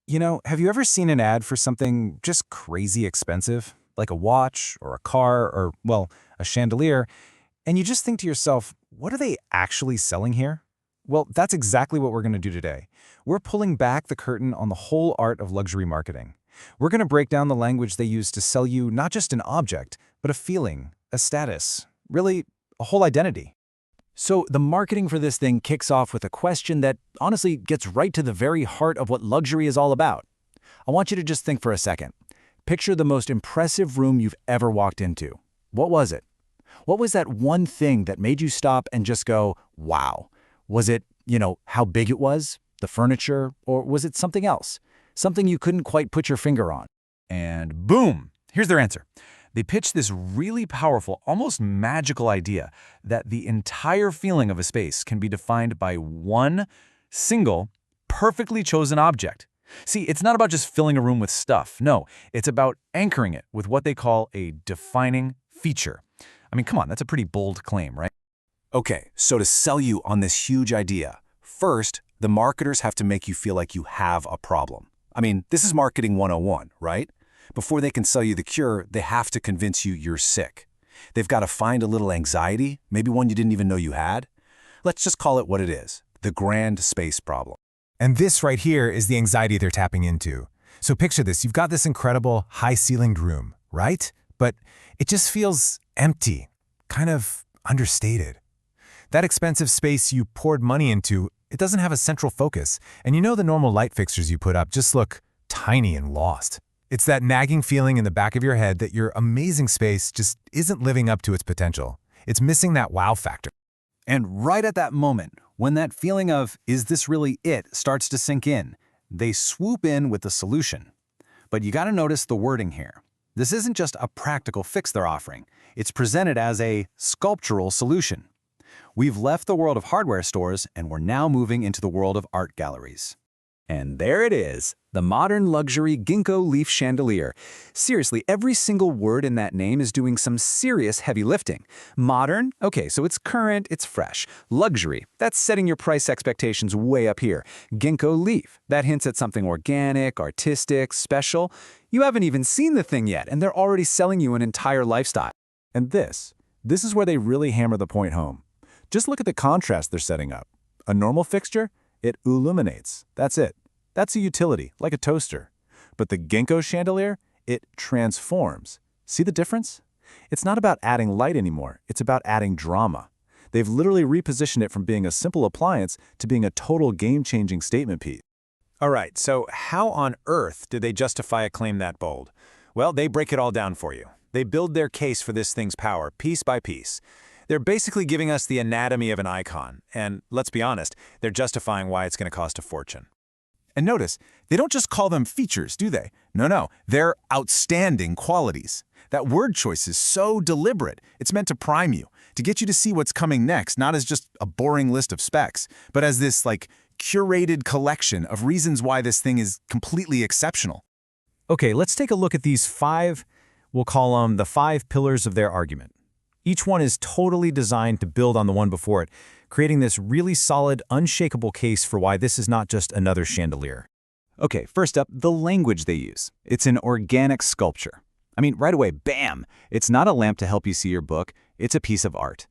Have you ever seen an ad for something just crazy expensive, like a watch or a car or, well, a chandelier, and you just think to yourself, what are they actually selling here? Well, that's exactly what we're going to do today. We're pulling back the curtain on the whole art of luxury marketing. We're going to break down the language they use to sell you not just an object, but a feeling, a status, really a whole identity. So the marketing for this thing kicks off with a question that honestly gets right to the very heart of what luxury is all about. I want you to just think for a second. Picture the most impressive room you've ever walked into. What was it? What was that one thing that made you stop and just go, wow? Was it, how big it was, the furniture, or was it something else? Something you couldn't quite put your finger on? And boom, here's their answer. They pitch this really powerful, almost magical idea that the entire feeling of a space can be defined by one single, perfectly chosen object. See, it's not about just filling a room with stuff. No, it's about anchoring it with what they call a defining feature. I mean, come on, that's a pretty bold claim, right? Okay, so to sell you on this huge idea, first, the marketers have to make you feel like you have a problem. I mean, this is marketing 101, right? Before they can sell you the cure, they have to convince you you're sick. They've got to find a little anxiety, maybe one you didn't even know you had. Let's just call it what it is, the grand space problem. And this right here is the anxiety they're tapping into. So picture this, you've got this incredible high-ceilinged room, right? But it just feels empty, kind of understated. That expensive space you poured money into, it doesn't have a central focus, and the normal light fixtures you put up just look tiny and lost. It's that nagging feeling in the back of your head that your amazing space just isn't living up to its potential. It's missing that wow factor. And right at that moment, when that feeling of, is this really it, starts to sink in, they swoop in with the solution. But you gotta notice the wording here. This isn't just a practical fix they're offering. It's presented as a sculptural solution. We've left the world of hardware stores and we're now moving into the world of art galleries. And there it is, the modern luxury Ginko Leaf Chandelier. Seriously, every single word in that name is doing some serious heavy lifting. Modern? Okay, so it's current, it's fresh. Luxury? That's setting your price expectations way up here. Ginko Leaf? That hints at something organic, artistic, special. You haven't even seen the thing yet, and they're already selling you an entire lifestyle. And this is where they really hammer the point home. Just look at the contrast they're setting up. A normal fixture? It illuminates. That's it. That's a utility, like a toaster. But the Ginko chandelier, it transforms. See the difference? It's not about adding light anymore. It's about adding drama. They've literally repositioned it from being a simple appliance to being a total game-changing statement piece. All right, so how on earth did they justify a claim that bold? Well, they break it all down for you. They build their case for this thing's power, piece by piece. They're basically giving us the anatomy of an icon, and let's be honest, they're justifying why it's going to cost a fortune. And notice, they don't just call them features, do they? No, they're outstanding qualities. That word choice is so deliberate. It's meant to prime you, to get you to see what's coming next, not as just a boring list of specs, but as this, curated collection of reasons why this thing is completely exceptional. Okay, let's take a look at these we'll call them the 5 pillars of their argument. Each one is totally designed to build on the one before it, creating this really solid, unshakable case for why this is not just another chandelier. Okay, first up, the language they use. It's an organic sculpture. I mean, right away, bam! It's not a lamp to help you see your book, it's a piece of art.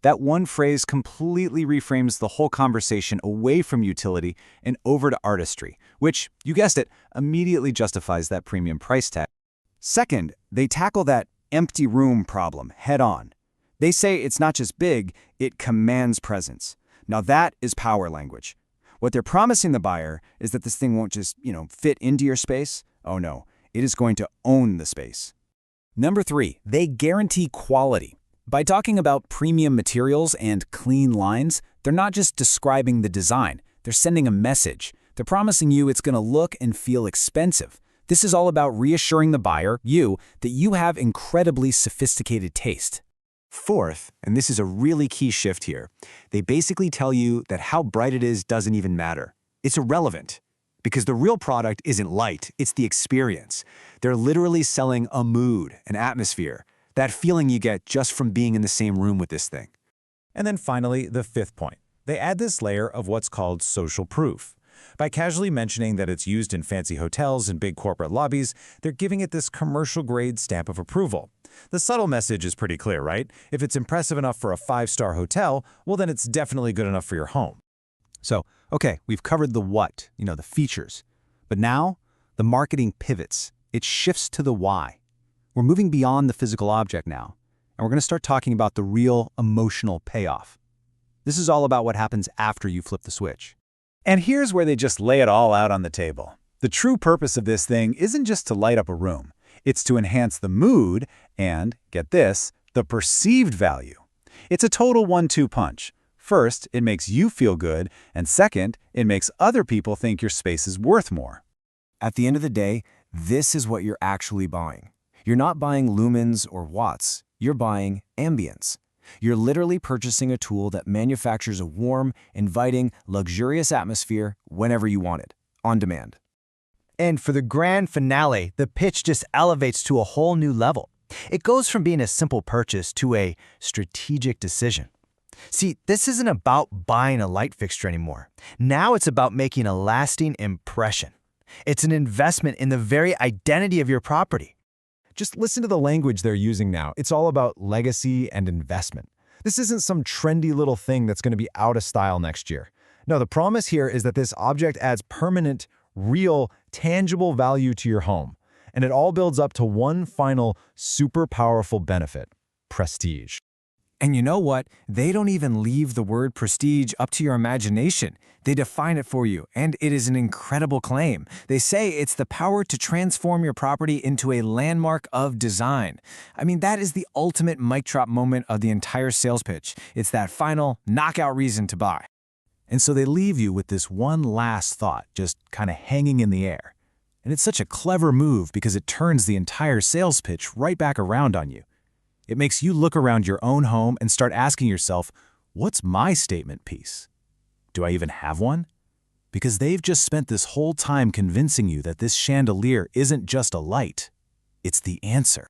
That one phrase completely reframes the whole conversation away from utility and over to artistry, which, you guessed it, immediately justifies that premium price tag. Second, they tackle that empty room problem head on. They say it's not just big, it commands presence. Now that is power language. What they're promising the buyer is that this thing won't just, fit into your space. Oh no, it is going to own the space. Number 3, they guarantee quality. By talking about premium materials and clean lines, they're not just describing the design, they're sending a message. They're promising you it's going to look and feel expensive. This is all about reassuring the buyer, you, that you have incredibly sophisticated taste. Fourth, and this is a really key shift here, they basically tell you that how bright it is doesn't even matter. It's irrelevant. Because the real product isn't light, it's the experience. They're literally selling a mood, an atmosphere, that feeling you get just from being in the same room with this thing. And then finally, the 5th point. They add this layer of what's called social proof. By casually mentioning that it's used in fancy hotels and big corporate lobbies, they're giving it this commercial-grade stamp of approval. The subtle message is pretty clear, right? If it's impressive enough for a 5-star hotel, well then it's definitely good enough for your home. So, okay, we've covered the what, the features. But now, the marketing pivots. It shifts to the why. We're moving beyond the physical object now, and we're going to start talking about the real emotional payoff. This is all about what happens after you flip the switch. And here's where they just lay it all out on the table. The true purpose of this thing isn't just to light up a room. It's to enhance the mood and, get this, the perceived value. It's a total 1-2 punch. First, it makes you feel good, and second, it makes other people think your space is worth more. At the end of the day, this is what you're actually buying. You're not buying lumens or watts. You're buying ambience. You're literally purchasing a tool that manufactures a warm, inviting, luxurious atmosphere whenever you want it, on demand. And for the grand finale, the pitch just elevates to a whole new level. It goes from being a simple purchase to a strategic decision. See, this isn't about buying a light fixture anymore. Now it's about making a lasting impression. It's an investment in the very identity of your property. Just listen to the language they're using now. It's all about legacy and investment. This isn't some trendy little thing that's going to be out of style next year. No, the promise here is that this object adds permanent, real, tangible value to your home. And it all builds up to one final, super powerful benefit: prestige. And you know what? They don't even leave the word prestige up to your imagination. They define it for you, and it is an incredible claim. They say it's the power to transform your property into a landmark of design. I mean, that is the ultimate mic drop moment of the entire sales pitch. It's that final knockout reason to buy. And so they leave you with this one last thought, just kind of hanging in the air. And it's such a clever move because it turns the entire sales pitch right back around on you. It makes you look around your own home and start asking yourself, what's my statement piece? Do I even have one? Because they've just spent this whole time convincing you that this chandelier isn't just a light. It's the answer.